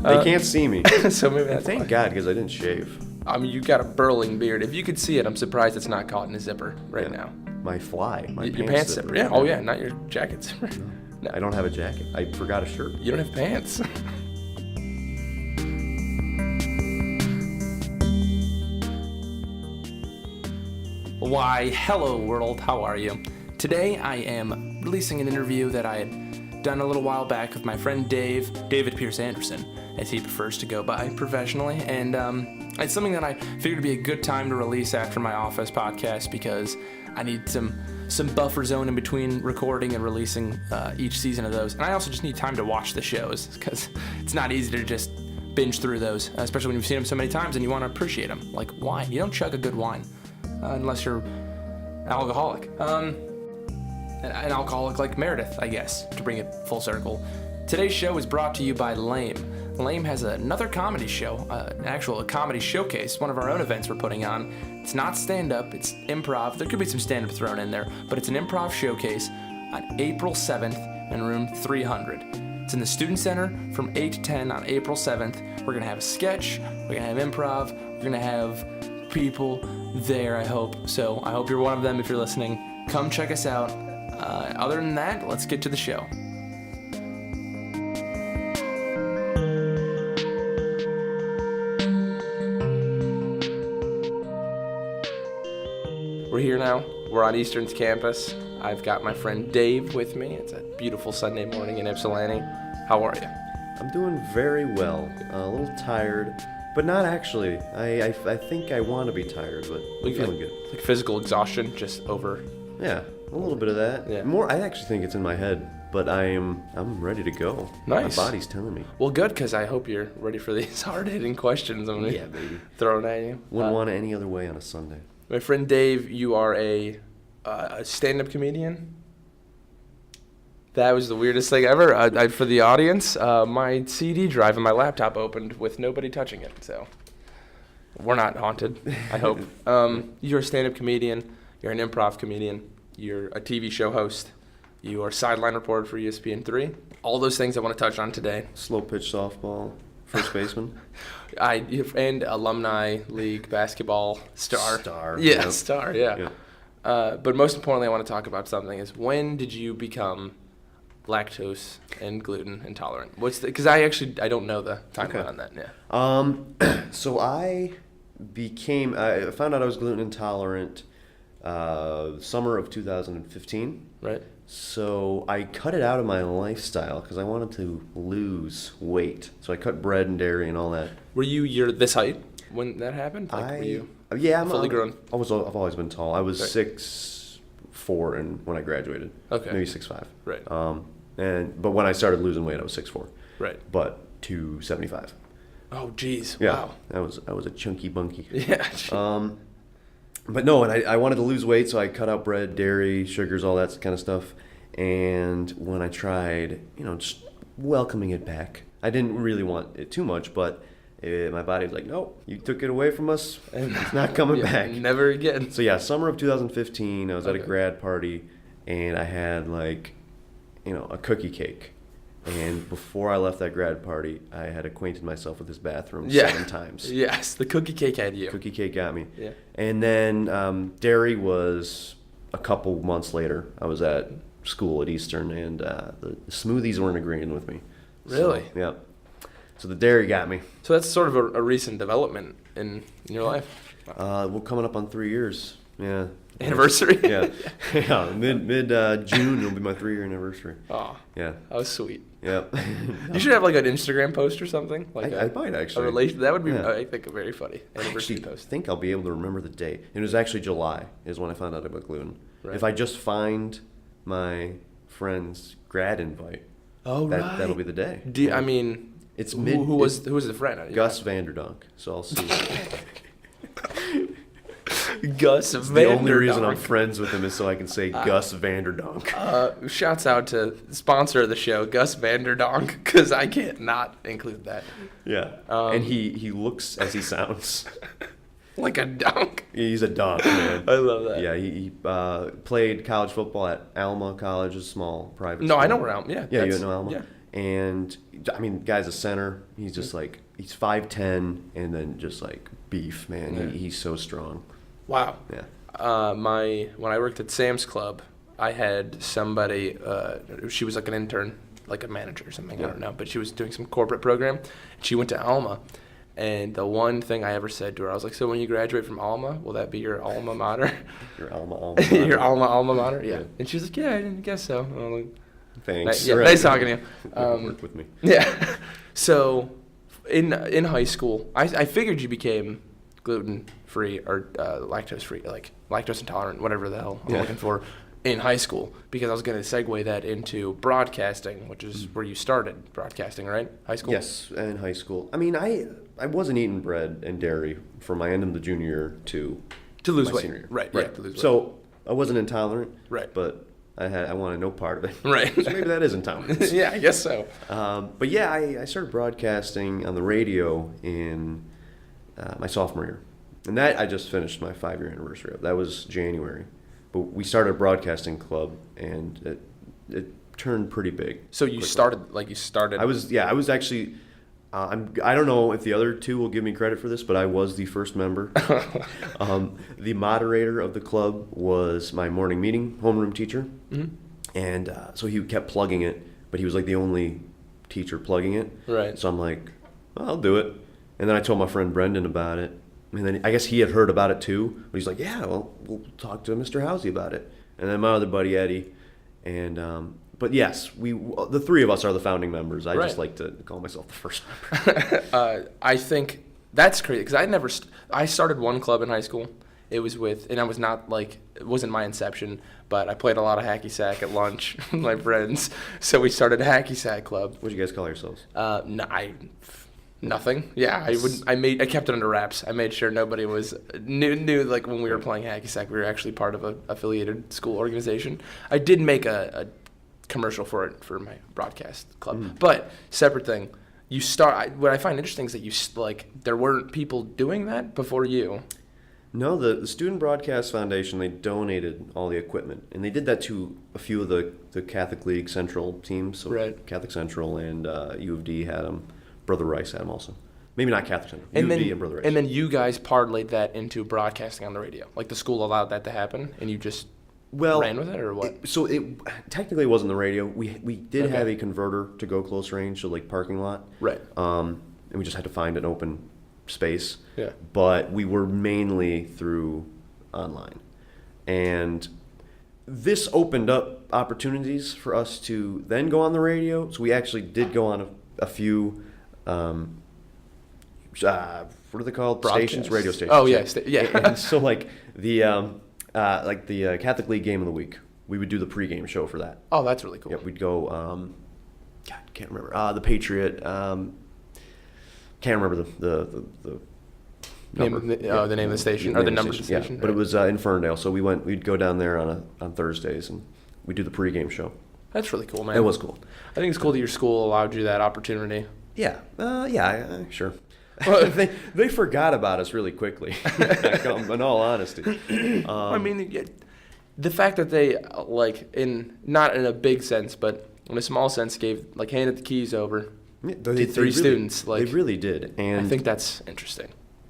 They can't see me. So maybe that's Thank why. God, because I didn't shave. I mean, you got a burling beard. If you could see it, I'm surprised it's not caught in a zipper right now. My fly. My Your pants zipper. Yeah. Oh, yeah. Not your jacket zipper. No. I don't have a jacket. I forgot a shirt. You don't have pants. Why, hello world, how are you? Today I am releasing an interview that I had done a little while back with my friend David Pierce Anderson, as he prefers to go by professionally, and it's something that I figured would be a good time to release after my Office podcast because I need some buffer zone in between recording and releasing each season of those, and I also just need time to watch the shows because it's not easy to just binge through those, especially when you've seen them so many times and you want to appreciate them, like wine. You don't chug a good wine. Unless you're alcoholic. An alcoholic like Meredith, I guess, to bring it full circle. Today's show is brought to you by Lame. Lame has another comedy show, a comedy showcase, one of our own events we're putting on. It's not stand-up, it's improv. There could be some stand-up thrown in there, but it's an improv showcase on April 7th in room 300. It's in the Student Center from 8 to 10 on April 7th. We're going to have a sketch, we're going to have improv, we're going to have people there, I hope. So I hope you're one of them if you're listening. Come check us out. Other than that, let's get to the show. We're here now. We're on Eastern's campus. I've got my friend Dave with me. It's a beautiful Sunday morning in Ypsilanti. How are you? I'm doing very well. A little tired. But not actually. I think I want to be tired, but I'm feeling good. Like physical exhaustion, just over. Yeah, a little bit of that. Yeah. More, I actually think it's in my head, but I'm ready to go. Nice. My body's telling me. Well, good, because I hope you're ready for these hard-hitting questions I'm Yeah, baby. throwing at you. Wouldn't want it any other way on a Sunday. My friend Dave, you are a stand-up comedian. That was the weirdest thing ever. For the audience, my CD drive on my laptop opened with nobody touching it, so we're not haunted, I hope. You're a stand-up comedian. You're an improv comedian. You're a TV show host. You are sideline reporter for ESPN3. All those things I want to touch on today. Slow pitch softball, first baseman. And alumni league basketball star. Yeah, yep. star, yeah. But most importantly, I want to talk about something is when did you become lactose and gluten intolerant? Because I don't know the timeline on that. Yeah. So I found out I was gluten intolerant summer of 2015. Right. So I cut it out of my lifestyle because I wanted to lose weight. So I cut bread and dairy and all that. Were you this height when that happened? Were you I'm fully grown? I've always been tall. I was Right. 6'4" when I graduated. Okay. Maybe 6'5". Right. But when I started losing weight, I was 6'4". Right. But 275. Oh, geez. Yeah. Wow. I was a chunky bunky. Yeah. But no, and I wanted to lose weight, so I cut out bread, dairy, sugars, all that kind of stuff. And when I tried, just welcoming it back, I didn't really want it too much, but my body was like, no, you took it away from us, and it's not coming back. Never again. So yeah, summer of 2015, I was at a Okay. grad party, and I had a cookie cake. And before I left that grad party, I had acquainted myself with this bathroom 7 times. Yes, the cookie cake had you. Cookie cake got me. Yeah. And then dairy was a couple months later. I was at school at Eastern, and the smoothies weren't agreeing with me. Really? So, yeah. So the dairy got me. So that's sort of a recent development in your life. We're coming up on 3 years. Yeah. Anniversary? Yeah. Yeah. Mid June will be my 3-year anniversary. Oh, Yeah. that was sweet. Yeah. You should have like an Instagram post or something. Like I might actually. A relation. That would be, Yeah. I think, a very funny I anniversary actually post. think I'll be able to remember the date. It was actually July is when I found out about gluten. Right. If I just find my friend's grad invite, Oh, right. that'll be the day. I mean, It's who was the friend? Gus Vanderdonk. So I'll see. Gus The only reason I'm Vanderdonk. friends with him is so I can say Gus Vanderdonk. Shouts out to the sponsor of the show, Gus Vanderdonk, because I can't not include that. Yeah. And he looks as he sounds. Like a donk. He's a donk, man. I love that. Yeah, he played college football at Alma College, a small private No, school. I know where Alma. Yeah. Yeah, you that's- know Alma? Yeah. And I mean, guy's a center. He's just like he's 5'10", and then just like beef, man. Yeah. He's so strong. Wow. Yeah. When I worked at Sam's Club, I had somebody. She was like an intern, like a manager or something. I Yeah. don't know, but she was doing some corporate program. She went to Alma, and the one thing I ever said to her, I was like, "So when you graduate from Alma, will that be your alma mater?" Your alma mater. Your alma mater. Yeah. Yeah. And she was like, "Yeah, I didn't guess so." And I'm like, Thanks. Yeah, Right. nice talking to you. Work with me. Yeah. So, in high school, I figured you became gluten free or lactose free, like lactose intolerant, whatever the hell I'm Yeah. looking for, in high school, because I was going to segue that into broadcasting, which is where you started broadcasting, right? High school. Yes, in high school. I mean, I wasn't eating bread and dairy from my end of the junior year to To lose my weight. senior year. Right. Yeah. To lose weight. So I wasn't intolerant. Right. But I wanted no part of it. Right. So maybe that is intolerance. yeah, I guess so. But yeah, I started broadcasting on the radio in my sophomore year. And that I just finished my 5-year anniversary of. That was January. But we started a broadcasting club, and it turned pretty big. So you started. I was actually. I don't know if the other two will give me credit for this, but I was the first member. The moderator of the club was my morning meeting homeroom teacher, and so he kept plugging it, but he was like the only teacher plugging it. Right. So I'm like, well, I'll do it, and then I told my friend Brendan about it, and then I guess he had heard about it too, but he's like, yeah, well, we'll talk to Mr. Housey about it, and then my other buddy Eddie, and. But yes, the three of us are the founding members. I just like to call myself the first member. I think that's crazy because I started one club in high school. It was and I was not like, it wasn't my inception, but I played a lot of hacky sack at lunch with my friends. So we started a hacky sack club. What do you guys call yourselves? Nothing. Yeah, I kept it under wraps. I made sure nobody knew like when we were playing hacky sack, we were actually part of a affiliated school organization. I did make a commercial for my broadcast club, but separate thing. What I find interesting is that there weren't people doing that before you. No, the Student Broadcast Foundation, they donated all the equipment, and they did that to a few of the Catholic League Central teams. So Right. Catholic Central and U of D had them. Brother Rice had them also. Maybe not Catholic Central. And U of then, D and Brother Rice. and then you guys parlayed that into broadcasting on the radio. Like the school allowed that to happen, and you just ran with it, or what? It technically wasn't the radio. We did Okay. have a converter to go close range, so like parking lot. Right. And we just had to find an open space. Yeah. But we were mainly through online. And this opened up opportunities for us to then go on the radio. So we actually did go on a few, what are they called? Stations, Broadcasts. radio stations. Oh, yeah. Yeah. And so like the Catholic League Game of the Week, we would do the pregame show for that. Oh, that's really cool. Yep, we'd go, God, can't remember. The Patriot, can't remember the number. The name of the station, or the number of the station. Yeah, but it was in Ferndale, so we'd go down there on Thursdays, and we'd do the pregame show. That's really cool, man. It was cool. I think it's cool that your school allowed you that opportunity. Yeah, sure. Well, they forgot about us really quickly, in all honesty. I mean, the fact that they, not in a big sense, but in a small sense, handed the keys over to three students. They really did. And I think that's interesting.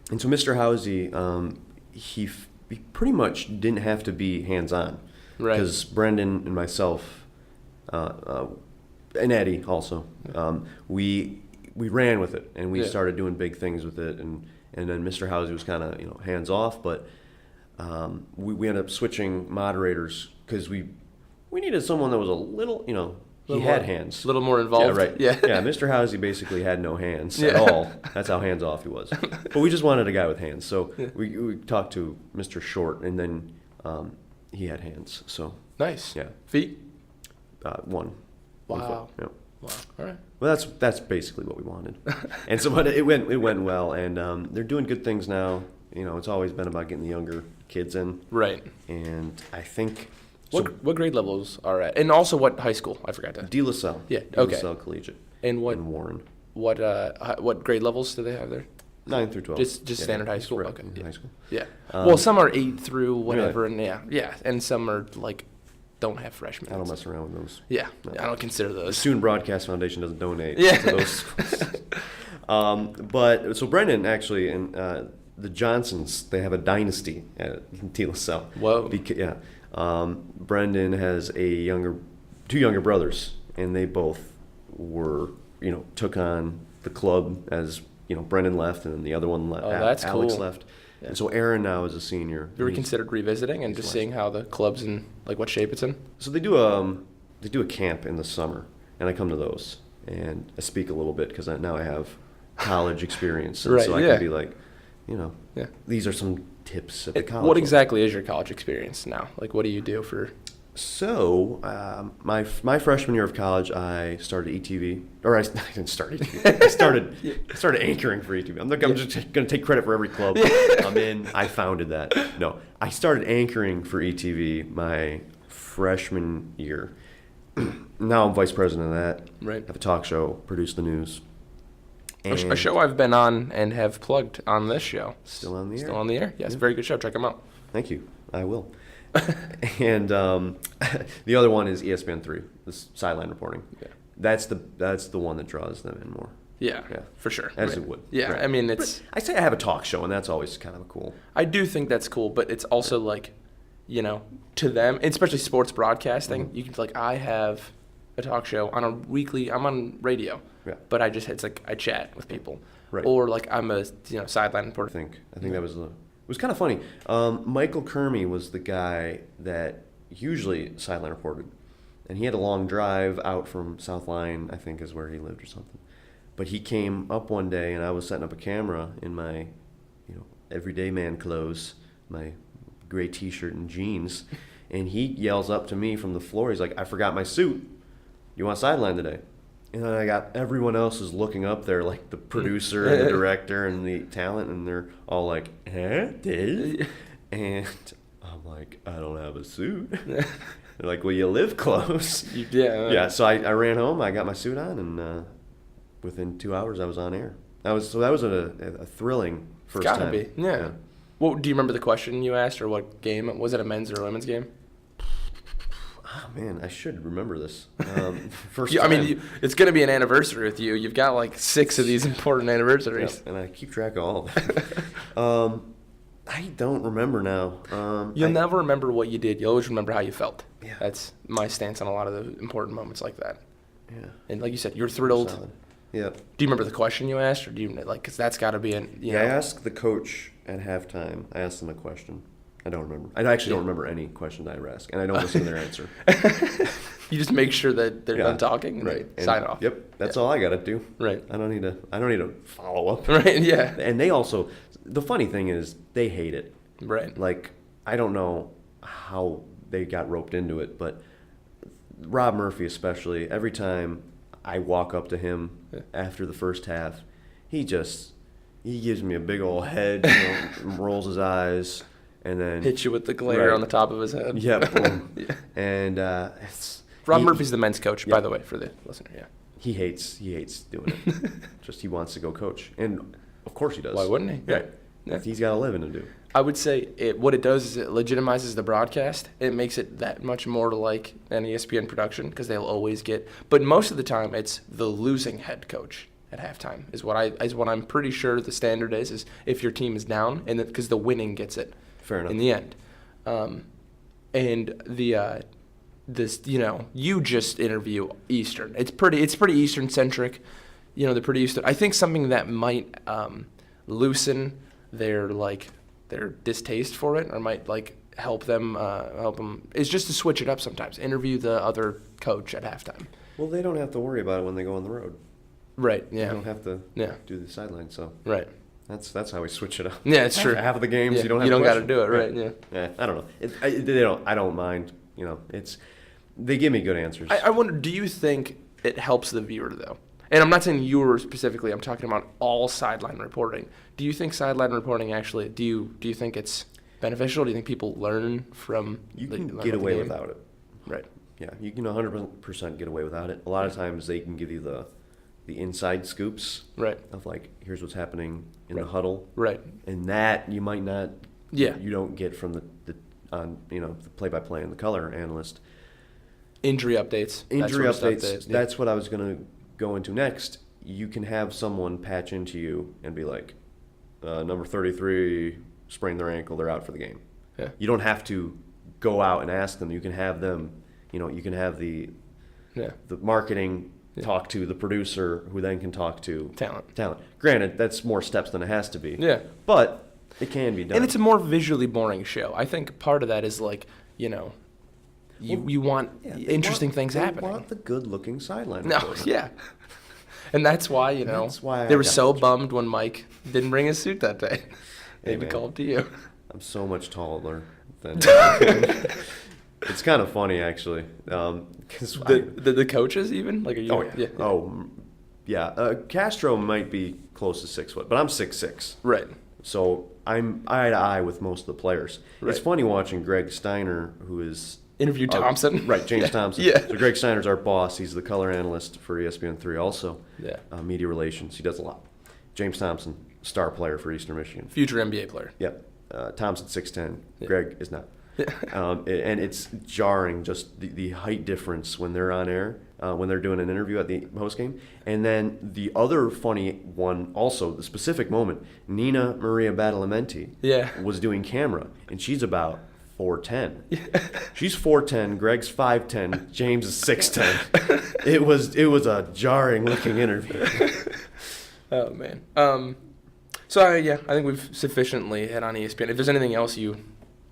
And so Mr. Housey, he pretty much didn't have to be hands-on. Right. Because Brendan and myself, and Eddie also, we ran with it, and we started doing big things with it, and then Mr. Housey was kind of hands off, but we ended up switching moderators because we needed someone that was a little he had hands, a little more involved. Yeah, right. Yeah. Yeah. Mr. Housey basically had no hands at all. That's how hands off he was. But we just wanted a guy with hands, so we talked to Mr. Short, and then he had hands. So Nice. Yeah. Feet. One. One Wow. foot. Yeah. Wow. All right. Well, that's basically what we wanted, and so but it went well, and they're doing good things now. It's always been about getting the younger kids in, Right. and I think What grade levels are at, and also what high school? I forgot to. De La Salle. Yeah, De okay. La Salle Collegiate. And what in Warren. what grade levels do they have there? 9 through 12. Just standard high school? Right, Okay, in yeah. high school. Yeah. Well, some are 8 through whatever, Really? and yeah, and some are don't have freshman. I don't mess around with those. Yeah, No. I don't consider The those. Student Broadcast Foundation doesn't donate Yeah. to those schools. But so Brendan actually and the Johnsons, they have a dynasty at De La Salle. Whoa. Yeah. Brendan has two younger brothers, and they both were, took on the club as, Brendan left and then the other one left. Oh, that's Alex cool. left. Yeah. And so Aaron now is a senior. You ever He's- considered revisiting and just seeing how the club's in, like, what shape it's in? So they do a camp in the summer, and I come to those, and I speak a little bit because now I have college experience, and Right, so I yeah. can be like, Yeah. these are some tips at the college What level. exactly is your college experience now? Like, what do you do for? So my freshman year of college, I started ETV, or I didn't start ETV. I started anchoring for ETV. I'm just going to take credit for every club I'm in. I founded that. No, I started anchoring for ETV my freshman year. Now I'm vice president of that. Right. I have a talk show, produce the news. A show I've been on and have plugged on this show. Still on the air. Still on the air? Yes, Yeah. very good show. Check them out. Thank you. I will. And the other one is ESPN3, this sideline reporting. Yeah. That's the one that draws them in more. Yeah, Yeah. for sure. As Right. it would. Yeah, Right. I mean, it's. I say I have a talk show, and that's always kind of a cool. I do think that's cool, but it's also like, to them, especially sports broadcasting, you can be like, I have a talk show on a weekly. I'm on radio, Yeah. but it's like I chat with people, Right. or like I'm a sideline I reporter. think that was it was kind of funny. Michael Kermy was the guy that usually sideline reported, and he had a long drive out from South Line, I think is where he lived or something. But he came up one day, and I was setting up a camera in my, everyday man clothes, my gray T-shirt and jeans, and he yells up to me from the floor. He's like, "I forgot my suit. You want sideline today?" And then I got everyone else is looking up there, like the producer and the director and the talent, and they're all like, "Huh, Dave?" And I'm like, "I don't have a suit." They're like, "Well, you live close." Yeah, so I ran home, I got my suit on, and within 2 hours I was on air. That was a thrilling first Gotta time. be, yeah. Well, do you remember the question you asked, or what game? Was it a men's or a women's game? Oh man, I should remember this. First I time. mean, it's going to be an anniversary with you. You've got like 6 of these important anniversaries. Yep, and I keep track of all of them. I don't remember now. You'll never remember what you did. You'll always remember how you felt. Yeah. That's my stance on a lot of the important moments like that. Yeah. And like you said, you're thrilled. Solid. Yeah. Do you remember the question you asked, or do you like? Because that's got to be an. I asked the coach at halftime. I asked him a question. I don't remember. I actually don't remember any question I ever asked, and I don't listen to their answer. You just make sure that they're Yeah. done talking, and Right. then sign And- off. Yep. That's all I got to do. Right. I don't need to follow up. Right. Yeah. And they also, the funny thing is, they hate it. Right. Like, I don't know how they got roped into it, but Rob Murphy especially, every time I walk up to him after the first half, he gives me a big old head, rolls his eyes, and then Hit you with the glare Right. on the top of his head. yeah, boom. Yeah. And Rob he- Murphy's the men's coach, by Yeah. the way, for the listener. Yeah. he hates doing it. Just he wants to go coach, and of course he does. Why wouldn't he? Right. Yeah. He's got a living to do. I would say what it does is it legitimizes the broadcast. It makes it that much more like an ESPN production because they'll always get. But most of the time, it's the losing head coach at halftime is what I'm pretty sure the standard is if your team is down and because the winning gets it. Fair enough. In the end, and you just interview Eastern. It's pretty Eastern centric. They're pretty Eastern. I think something that might loosen their distaste for it, or might help them is just to switch it up sometimes. Interview the other coach at halftime. Well, they don't have to worry about it when they go on the road. Right. They Yeah. don't have to Yeah. do the sideline, so Right. that's how we switch it up. Yeah, it's true. Half of the games Yeah, you don't have. you don't a gotta question. do it, right, yeah. Yeah, I don't know. I don't mind. They give me good answers. I wonder, do you think it helps the viewer, though? And I'm not saying you specifically. I'm talking about all sideline reporting. Do you think sideline reporting actually? Do you think it's beneficial? Do you think people learn from? You learn can about get the away game? without it. Right. Yeah, you can 100% get away without it. A lot of times they can give you the inside scoops Right. of here's what's happening in Right. the huddle, Right. and that you might not. Yeah. You don't get from the play-by-play and the color analyst. Injury updates. that Injury sort of updates. stuff That's what I was going to go into next. You can have someone patch into you and be like, number 33 sprained their ankle, they're out for the game. Yeah. You don't have to go out and ask them. You can have them, you can have the marketing talk to the producer, who then can talk to talent. Granted, that's more steps than it has to be. Yeah. But it can be done. And it's a more visually boring show. I think part of that is like, you want interesting things happening. You want the good-looking sideline No, reporter. yeah. And that's why, That's why they I were got so the job. bummed when Mike didn't bring his suit that day. They had to man. call up to you. I'm so much taller than. It's kind of funny actually, because The coaches even? Like, are you? yeah. Castro might be close to 6 foot, but I'm 6'6". Right. So I'm eye to eye with most of the players. Right. It's funny watching Greg Steiner, who is Interview Thompson. Right, James Yeah. Thompson. Yeah. So Greg Steiner's our boss. He's the color analyst for ESPN3 also. Yeah. Media relations. He does a lot. James Thompson, star player for Eastern Michigan. Future NBA player. Yep. Thompson 6'10". Yeah. Greg is not. And it's jarring, just the height difference when they're on air, when they're doing an interview at the postgame. And then the other funny one, also the specific moment, Nina Maria Badalamenti was doing camera, and she's about 4'10". She's 4'10", Greg's 5'10", James is 6'10". It was a jarring looking interview. Oh man. I think we've sufficiently hit on ESPN. If there's anything else you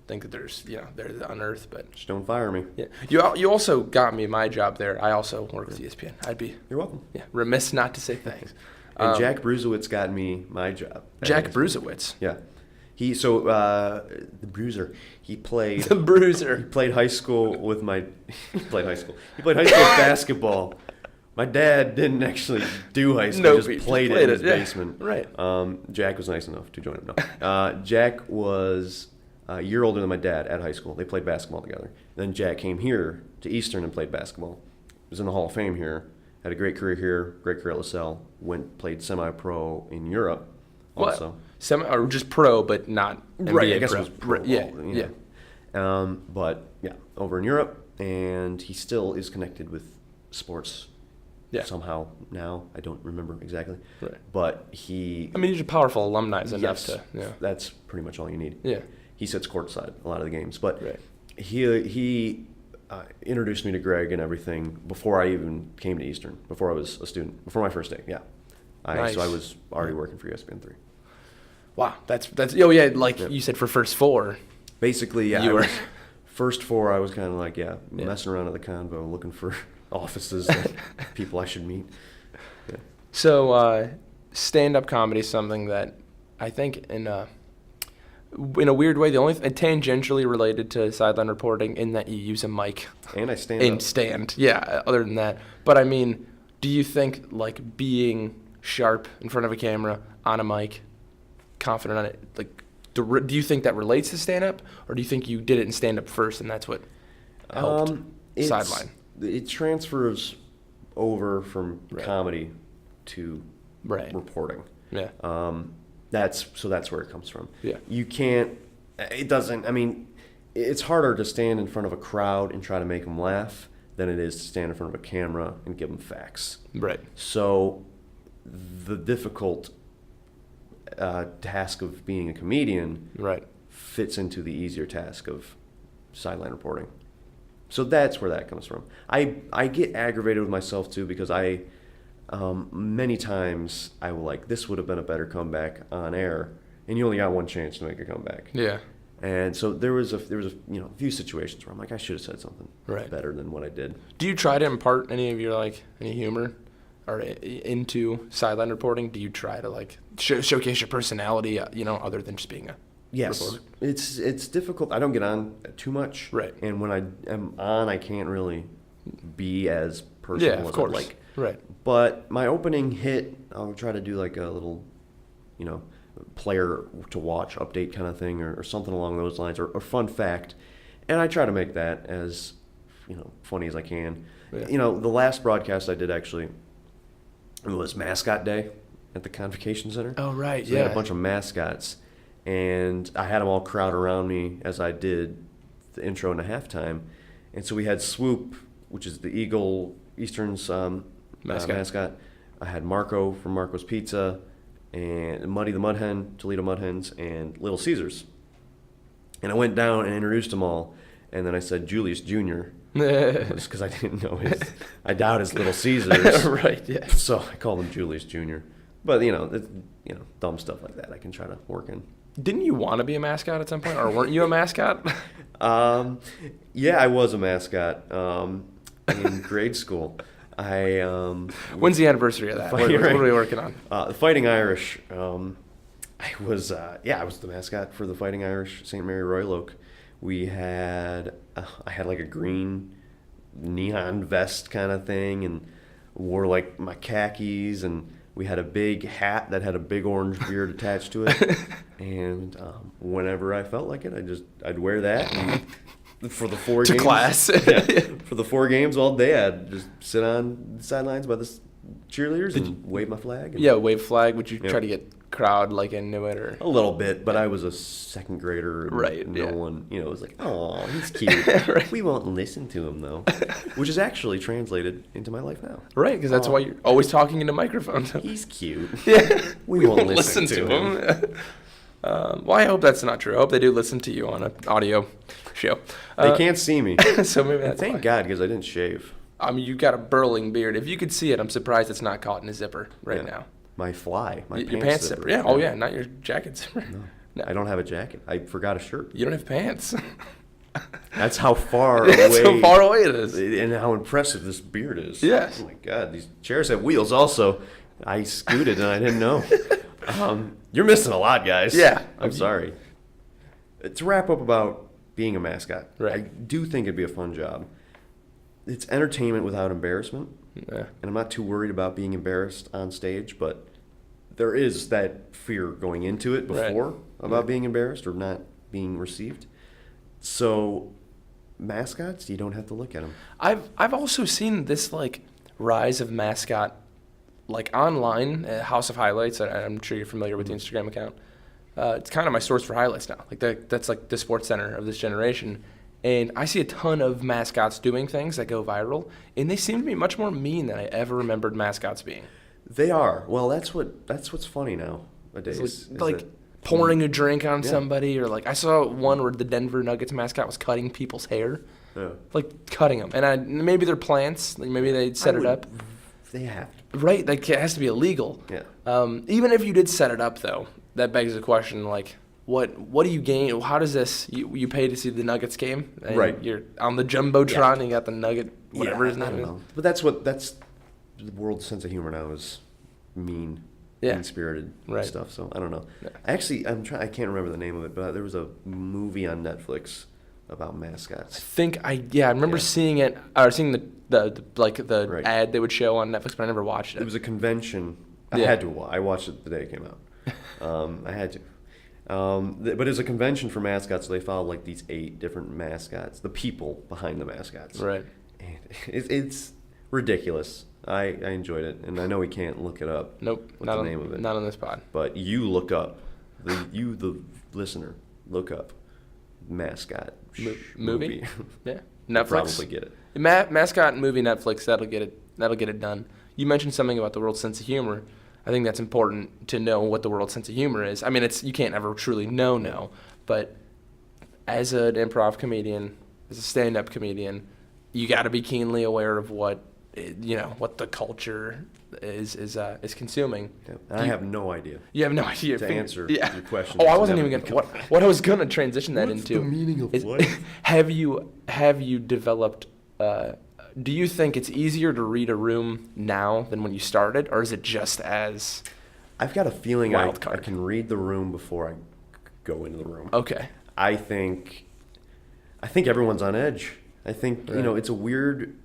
think that there's to unearth, but Just don't fire me. yeah, you also got me my job there. I also work with ESPN. I'd be You're welcome. remiss not to say thanks. And Jack Bruzewitz got me my job. Jack Bruzewitz. Yeah. The Bruiser. He played The Bruiser. played high school with my he played high school basketball. My dad didn't actually do high school. No, he just played it in his basement. Right. Jack was nice enough to join him. No. Jack was a year older than my dad at high school. They played basketball together. Then Jack came here to Eastern and played basketball. Was in the Hall of Fame here. Had a great career here. Great career at LaSalle. Played semi-pro in Europe. Also. Or just pro, but not NBA Right, I guess pro. it was pro Right, ball, but over in Europe, and he still is connected with sports somehow now. I don't remember exactly. Right. But he... I mean, he's a powerful alumni enough yes, to... Yeah. That's pretty much all you need. Yeah. He sits courtside a lot of the games. But Right. he introduced me to Greg and everything before I even came to Eastern, before I was a student, before my first day, yeah. Nice. So I was already working for ESPN3. Wow, that's you said for first four. Basically, yeah. You were first four. I was kind of like, messing around at the convo, looking for offices and people I should meet. Yeah. So, stand-up comedy is something that I think in a weird way, tangentially related to sideline reporting in that you use a mic And I stand and up. stand. Yeah. Other than that, but I mean, do you think like being sharp in front of a camera on a mic, confident on it, like? Do you think that relates to stand-up, or do you think you did it in stand-up first and that's what helped sideline? It transfers over from comedy to reporting. Yeah. That's where it comes from. Yeah. You can't. It doesn't. I mean, it's harder to stand in front of a crowd and try to make them laugh than it is to stand in front of a camera and give them facts. Right. So, the difficult task of being a comedian fits into the easier task of sideline reporting. So that's where that comes from. I get aggravated with myself too because many times I will this would have been a better comeback on air, and you only got one chance to make a comeback. Yeah. And so there was a few situations where I'm like, I should have said something better than what I did. Do you try to impart any of your any humor or into sideline reporting? Do you try to showcase your personality, other than just being a reporter? It's difficult. I don't get on too much. Right. And when I am on, I can't really be as personal as I'd like. Right. But my opening hit, I'll try to do a little, player to watch update kind of thing or something along those lines or fun fact. And I try to make that as, funny as I can. Yeah. The last broadcast I did actually, it was mascot day at the Convocation Center. Oh, right. So they had a bunch of mascots. And I had them all crowd around me as I did the intro and the halftime. And so we had Swoop which is the Eagle Eastern's mascot. I had Marco from Marco's Pizza, and Muddy the Mud Hen, Toledo Mud Hens, and Little Caesars. And I went down and introduced them all, and then I said Julius Jr. just because I didn't know I doubt his Little Caesars. Right, yeah. So I called him Julius Jr. But dumb stuff like that I can try to work in. Didn't you want to be a mascot at some point, or weren't you a mascot? Yeah, I was a mascot in grade school. When's the anniversary of that? What are we working on? The Fighting Irish. I was the mascot for the Fighting Irish St. Mary Royal Oak. I had like a green neon vest kind of thing, and wore like my khakis, and we had a big hat that had a big orange beard attached to it. And whenever I felt like it, I'd wear that. And for the 4 games. To class. Yeah, for the 4 games all day, I'd just sit on the sidelines by the cheerleaders and wave my flag. And, yeah, wave flag. Would you try to get crowd like into it, or a little bit? But I was a second grader. And right. No one, was like, "Oh, he's cute." Right. We won't listen to him though, which is actually translated into my life now. Right, because that's why you're always talking into microphones. He's cute. Yeah, we won't listen to him. Well, I hope that's not true. I hope they do listen to you on an audio show. They can't see me. So maybe that's Thank why. God, because I didn't shave. I mean, you got a burling beard. If you could see it, I'm surprised it's not caught in a zipper right now. My Your pants zipper. Yeah. Oh, yeah. Not your jacket zipper. No. I don't have a jacket. I forgot a shirt. You don't have pants. That's how far away. That's how far away it is. And how impressive this beard is. Yes. Oh my God, these chairs have wheels. Also, I scooted and I didn't know. You're missing a lot, guys. Yeah. I'm sorry. To wrap up about being a mascot, right. I do think it'd be a fun job. It's entertainment without embarrassment. Yeah. And I'm not too worried about being embarrassed on stage, but there is that fear going into it before about being embarrassed or not being received. So mascots, you don't have to look at them. I've also seen this like rise of mascot like online at House of Highlights. I'm sure you're familiar with the Instagram account. It's kind of my source for highlights now. Like that's like the sports center of this generation. And I see a ton of mascots doing things that go viral, and they seem to be much more mean than I ever remembered mascots being. They are. Well, that's what's funny nowadays. Like pouring a drink on somebody, or like I saw one where the Denver Nuggets mascot was cutting people's hair, like cutting them. And maybe they're plants, like maybe they set it up. They have to. Right, like it has to be illegal. Yeah. Even if you did set it up, though, that begs the question, like, what do you gain? How does this? You pay to see the Nuggets game, and right? You're on the jumbotron, and you got the Nugget, whatever his name is. But that's the world's sense of humor now is mean-spirited stuff. So I don't know. Yeah. Actually, I can't remember the name of it, but there was a movie on Netflix about mascots. I remember seeing it, or seeing the ad they would show on Netflix, but I never watched it. It was a convention. I watched it the day it came out. I had to. But it was a convention for mascots, so they followed like these 8 different mascots, the people behind the mascots. Right. And it's ridiculous. I enjoyed it, and I know we can't look it up. Nope. What's the name of it? Not on this pod. But you look up, the listener, look up mascot movie. Yeah. Netflix. You'll probably get it. Mascot movie Netflix. That'll get it done. You mentioned something about the world's sense of humor. I think that's important to know what the world's sense of humor is. I mean, you can't ever truly know, but as an improv comedian, as a stand-up comedian, you got to be keenly aware of what the culture is consuming. Yeah. I have no idea. You have no idea to answer your question. Oh, I wasn't even gonna. What I was gonna transition that What's into. the meaning of life? Have you developed? Do you think it's easier to read a room now than when you started, or is it just as? I've got a feeling I card? can read the room before I go into the room. Okay. I think everyone's on edge. I think it's a weird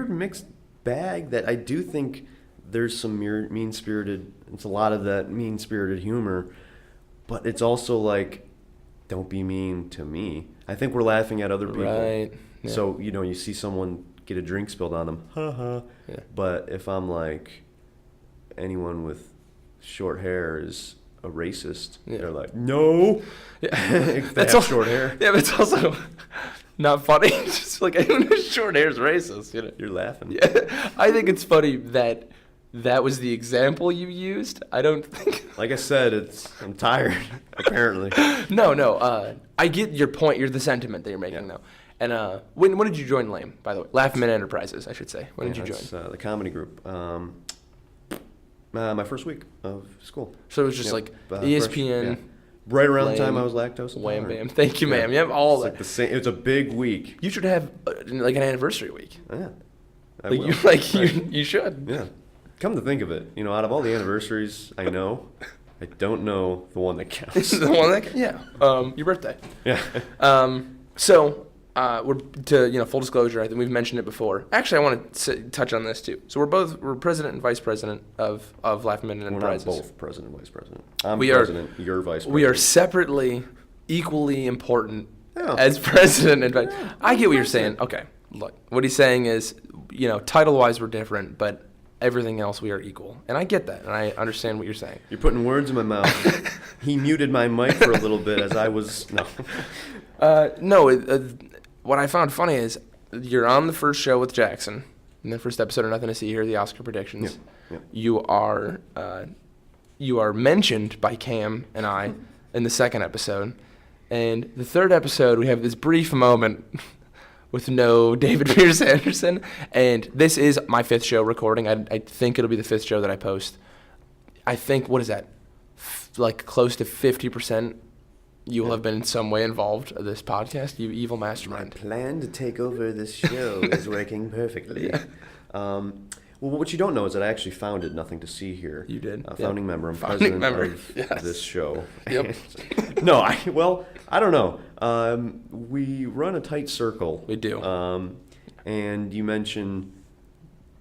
mixed bag that I do think there's some mean-spirited. It's a lot of that mean-spirited humor, but it's also like, don't be mean to me. I think we're laughing at other people. Right. Yeah. So, you see someone get a drink spilled on them. Ha. Yeah. But if I'm like, anyone with short hair is a racist, they're like, no. Yeah. If they have short hair. Yeah, but it's also not funny. Just like anyone with short hair is racist, you know. You're laughing. Yeah, I think it's funny that that was the example you used. I don't think. Like I said, I'm tired. Apparently. No. I get your point. You're the sentiment that you're making now. And when did you join Lame? By the way, Laughing Man Enterprises, I should say. When did you join? It's, the comedy group. My first week of school. So it was just like ESPN. Right around the Lame, time I was lactose Wham intolerant. bam. Thank you, ma'am. You have all It's that. like the same. It's a big week. You should have like an anniversary week. Yeah. I Like will. you, like you should. Yeah. Come to think of it, out of all the anniversaries I know, I don't know the one that This counts. is the one that, yeah. Your birthday. Yeah. So we're to full disclosure. I think we've mentioned it before. Actually, I want to touch on this too. So we're president and vice president of Laughing Man We're not Enterprises. both president and vice president. I'm We are- president, you're vice president. We are separately, equally important Yeah. as president and vice. Yeah, I get what you're president. saying. Okay, look, what he's saying is, title-wise we're different, but everything else we are equal, and I get that, and I understand what you're saying. You're putting words in my mouth. He muted my mic for a little bit as I was. No. What I found funny is you're on the first show with Jackson, in the first episode of Nothing to See Here, the Oscar predictions. Yeah. You are mentioned by Cam and I in the second episode, and the third episode we have this brief moment with no David Pierce Anderson, and this is my fifth show recording. I think it'll be the fifth show that I post. I think, what is that? Like close to 50%. You will have been in some way involved in this podcast, you evil mastermind. Plan to take over this show is working perfectly. Well, what you don't know is that I actually founded Nothing to See Here. You did? A founding member. I'm Founding president member, of yes. this show. Yep. No, I don't know. We run a tight circle. We do. And you mentioned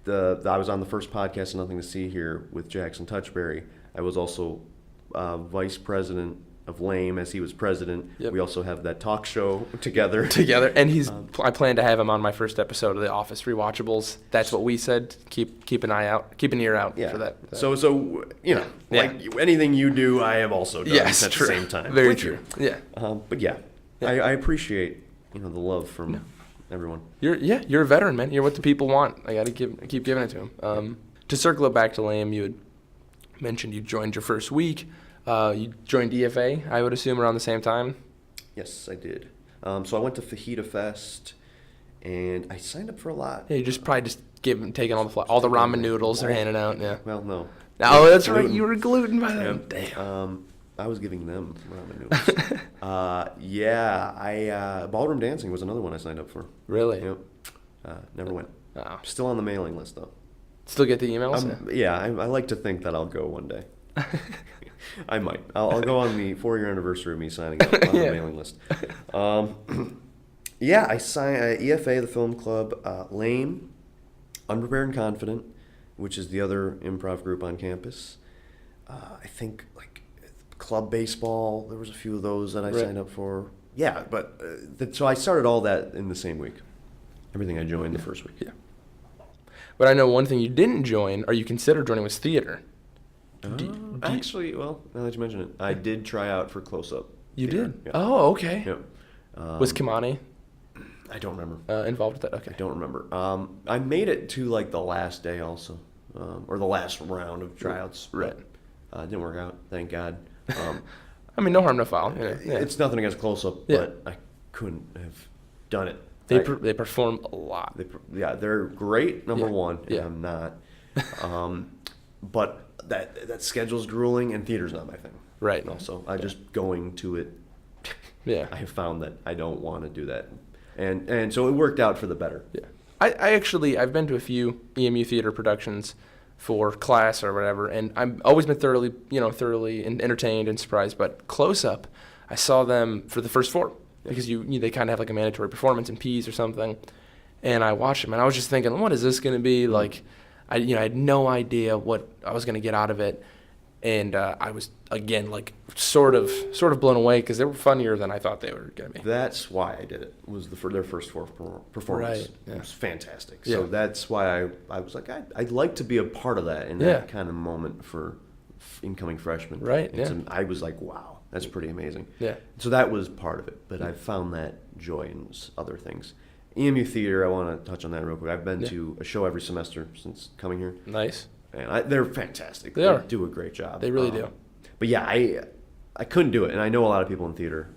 I was on the first podcast of Nothing to See Here with Jackson Touchberry. I was also vice president of Lame as he was president. Yep. We also have that talk show together. And I plan to have him on my first episode of The Office Rewatchables. That's what we said. Keep an eye out, keep an ear out Yeah. for that. So like anything you do, I have also done Yes, at true. the same time. Very with true. you. Yeah. But yeah, I appreciate the love from everyone. You're a veteran, man. You're what the people want. I gotta keep giving it to him. To circle it back to Lame, you had mentioned you joined your first week. You joined EFA, I would assume, around the same time. Yes, I did. So I went to Fajita Fest, and I signed up for a lot. Yeah, you just probably taking all the ramen noodles they're handing out. Yeah. Well, no. Oh, that's right. Gluten. You were gluten by then. Yep. Damn. I was giving them ramen noodles. Ballroom dancing was another one I signed up for. Really? Yep. Never went. Oh. Still on the mailing list though. Still get the emails? I like to think that I'll go one day. I might. I'll go on the 4-year anniversary of me signing up on the Yeah. mailing list. I signed EFA, the film club, Lame, Unprepared and Confident, which is the other improv group on campus. I think like club baseball. There was a few of those that I signed up for. Yeah, but so I started all that in the same week. Everything I joined the first week. Yeah. But I know one thing you didn't join, or you considered joining, was theater. Actually, well, now that you mention it, I did try out for Close Up. You Theater. did? Yeah. Oh, okay. Yep. Was Kimani I don't remember. involved with that? Okay. I don't remember. I made it to like the last day also, or the last round of tryouts. Right. It didn't work out. Thank God. I mean, no harm, no foul. Yeah. It's nothing against Close Up, Yeah. but I couldn't have done it. They perform a lot. They're great. Number Yeah. one, and Yeah. I'm not. But that schedule's grueling, and theater's not my thing. Right. Also, just going to it. Yeah. I have found that I don't want to do that, and so it worked out for the better. Yeah. I've been to a few EMU theater productions for class or whatever, and I've always been thoroughly entertained and surprised. But Close Up, I saw them for the first 4 because they kind of have like a mandatory performance in P's or something, and I watched them and I was just thinking, what is this going to be like? I had no idea what I was going to get out of it, and I was again like sort of blown away because they were funnier than I thought they were going to be. That's why I did it. Was for their first 4 performance. Right, yeah. It was fantastic. Yeah. So that's why I was like, I'd like to be a part of that in that kind of moment for incoming freshmen. Right, yeah. I was like, wow, that's pretty amazing. Yeah. So that was part of it, but I've found that joy in other things. EMU Theater, I want to touch on that real quick. I've been to a show every semester since coming here, Nice. and they're fantastic. They are. Do a great job. They really do. But yeah, I couldn't do it, and I know a lot of people in theater.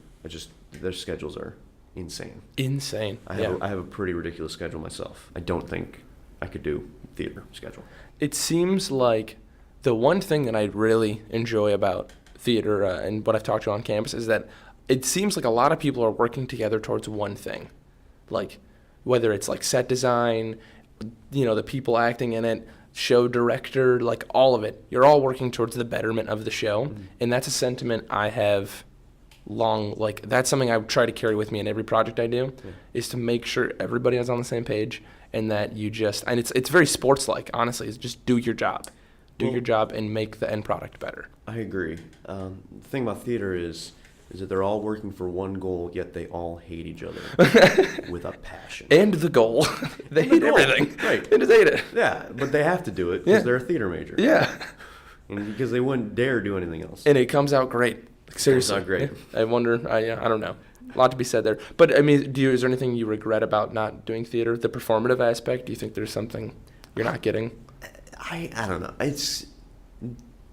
Their schedules are insane. Insane. I have a pretty ridiculous schedule myself. I don't think I could do theater schedule. It seems like the one thing that I really enjoy about theater and what I've talked to on campus is that it seems like a lot of people are working together towards one thing. Like whether it's like set design, the people acting in it, show director, like all of it. You're all working towards the betterment of the show. Mm-hmm. And that's a sentiment I have that's something I try to carry with me in every project I do, is to make sure everybody is on the same page and that and it's very sports-like, honestly. It's just do your job. Do your job and make the end product better. I agree. The thing about theater is that they're all working for one goal, yet they all hate each other with a passion. And the goal. They hate everything. Right. They just hate it. Yeah, but they have to do it because they're a theater major. Yeah. And because they wouldn't dare do anything else. And it comes out great. Seriously. It's not great. I wonder, I don't know. A lot to be said there. But, I mean, is there anything you regret about not doing theater? The performative aspect, do you think there's something you're not getting? I don't know.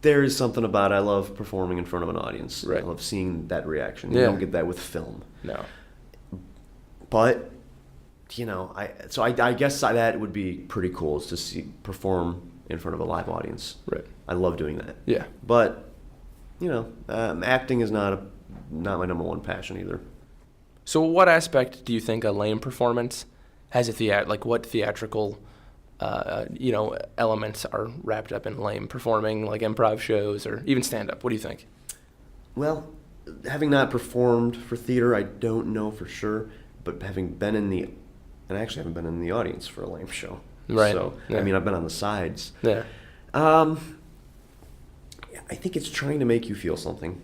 There is something about it. I love performing in front of an audience. Right. I love seeing that reaction. Yeah. You don't get that with film. No. But, I guess that would be pretty cool, is to perform in front of a live audience. Right. I love doing that. Yeah. But, acting is not my number one passion either. So what aspect do you think a lame performance has what theatrical elements are wrapped up in lame performing, like improv shows or even stand-up? What do you think? Well, having not performed for theater, I don't know for sure, but having been and I actually haven't been in the audience for a lame show. Right. So, yeah. I mean, I've been on the sides. Yeah. I think it's trying to make you feel something.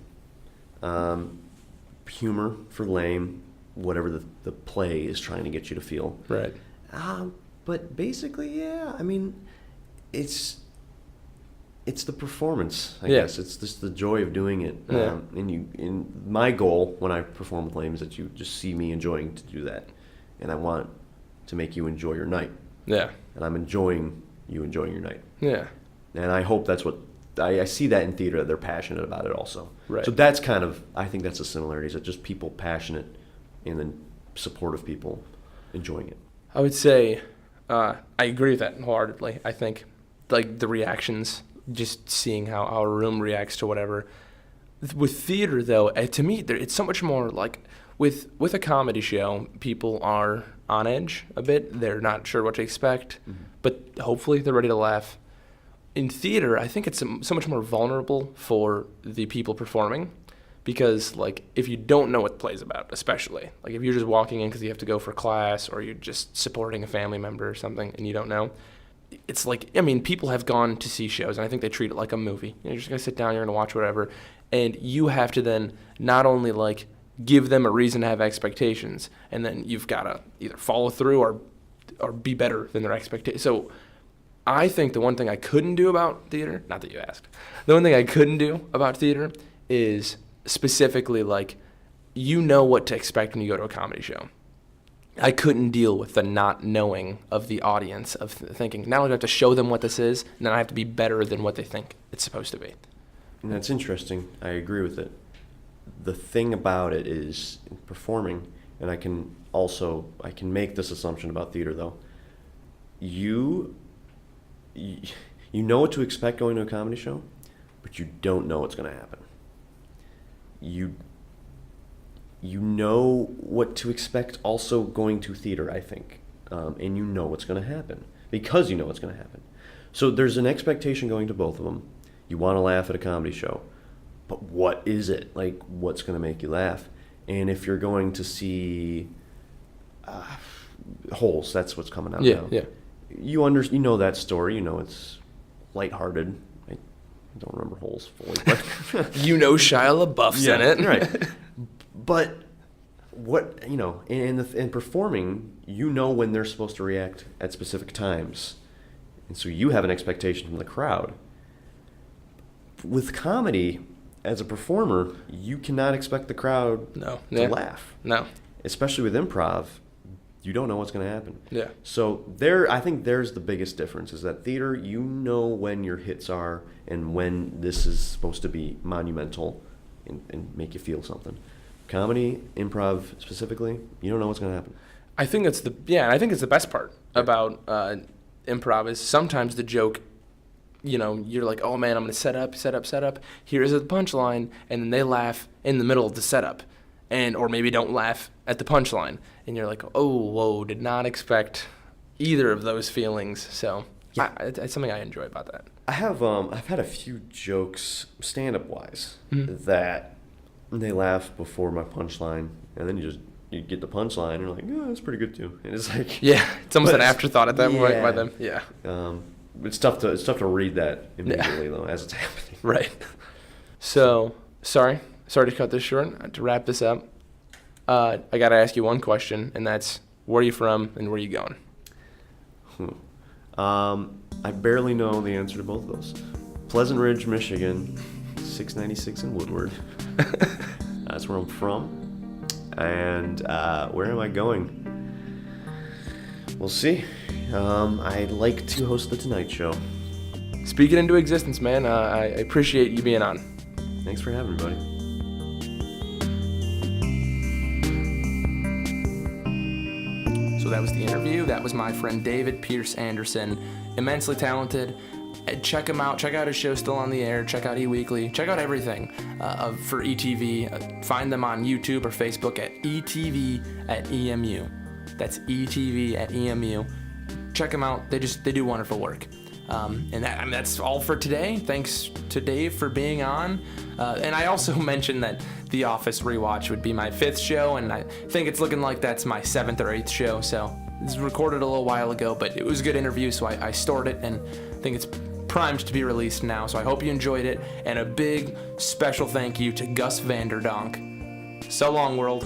Humor for lame, whatever the play is trying to get you to feel. Right. But basically, yeah, I mean, it's the performance, I guess. It's just the joy of doing it. Yeah. And my goal when I perform with lame is that you just see me enjoying to do that. And I want to make you enjoy your night. Yeah. And I'm enjoying you enjoying your night. Yeah. And I hope that's what I see that in theater, that they're passionate about it also. Right. So that's I think that's the similarities, that just people passionate and then supportive people enjoying it. I would say I agree with that wholeheartedly. I think like the reactions, just seeing how our room reacts to whatever. With theater, though, to me, it's so much more like with a comedy show, people are on edge a bit. They're not sure what to expect, but hopefully they're ready to laugh. In theater, I think it's so much more vulnerable for the people performing, because like if you don't know what the play's about, especially like if you're just walking in because you have to go for class or you're just supporting a family member or something and you don't know, it's like, I mean, people have gone to see shows and I think they treat it like a movie. You're just gonna sit down, you're gonna watch whatever, and you have to then not only like give them a reason to have expectations, and then you've got to either follow through or be better than their expectations. So I think the one thing I couldn't do about theater, not that you asked, the one thing I couldn't do about theater is specifically like, what to expect when you go to a comedy show. I couldn't deal with the not knowing of the audience, of thinking, not only do I have to show them what this is, and then I have to be better than what they think it's supposed to be. And that's interesting. I agree with it. The thing about it is performing, and I can make this assumption about theater though. You know what to expect going to a comedy show, but you don't know what's going to happen. You know what to expect also going to theater, I think, and you know what's going to happen because you know what's going to happen. So there's an expectation going to both of them. You want to laugh at a comedy show, but what is it? Like, what's going to make you laugh? And if you're going to see Holes, that's what's coming out now. Yeah. You know that story. You know it's lighthearted. I don't remember Holes fully, but Shia LaBeouf's in it, right? But what in performing, when they're supposed to react at specific times, and so you have an expectation from the crowd. with comedy, as a performer, you cannot expect the crowd No. to Yeah. laugh. No. Especially with improv, you don't know what's going to happen. Yeah. So I think there's the biggest difference is that theater, you know when your hits are and when this is supposed to be monumental and make you feel something. Comedy, improv specifically, you don't know what's going to happen. I think it's the best part about improv is sometimes the joke, you're like, oh man, I'm going to set up. Here's the punchline. And then they laugh in the middle of the setup. Or maybe don't laugh at the punchline. And you're like, oh, whoa, did not expect either of those feelings. So Yeah. it's something I enjoy about that. I've had a few jokes stand-up wise that they laugh before my punchline, and then you get the punchline and you're like, oh, that's pretty good too. And it's like, Yeah, it's almost But an afterthought at that point yeah. by them. Yeah, it's tough to read that immediately though as it's happening. right. So sorry to cut this short. To wrap this up, I got to ask you one question, and that's where are you from and where are you going? I barely know the answer to both of those. Pleasant Ridge, Michigan, 696 in Woodward. That's where I'm from. And where am I going? We'll see. I'd like to host The Tonight Show. Speak it into existence, man. I appreciate you being on. Thanks for having me, buddy. So that was the interview. That was my friend David Pierce Anderson. Immensely talented. Check him out. Check out his show still on the air. Check out eWeekly. Check out everything for ETV. Find them on YouTube or Facebook at ETV at EMU. That's ETV at EMU. Check them out. They do wonderful work. And that's all for today. Thanks to Dave for being on. And I also mentioned that The Office rewatch would be my 5th show, and I think it's looking like that's my 7th or 8th show. So this was recorded a little while ago, but it was a good interview, so I stored it, and I think it's primed to be released now. So I hope you enjoyed it, and a big special thank you to Gus Vanderdonk. So long, world.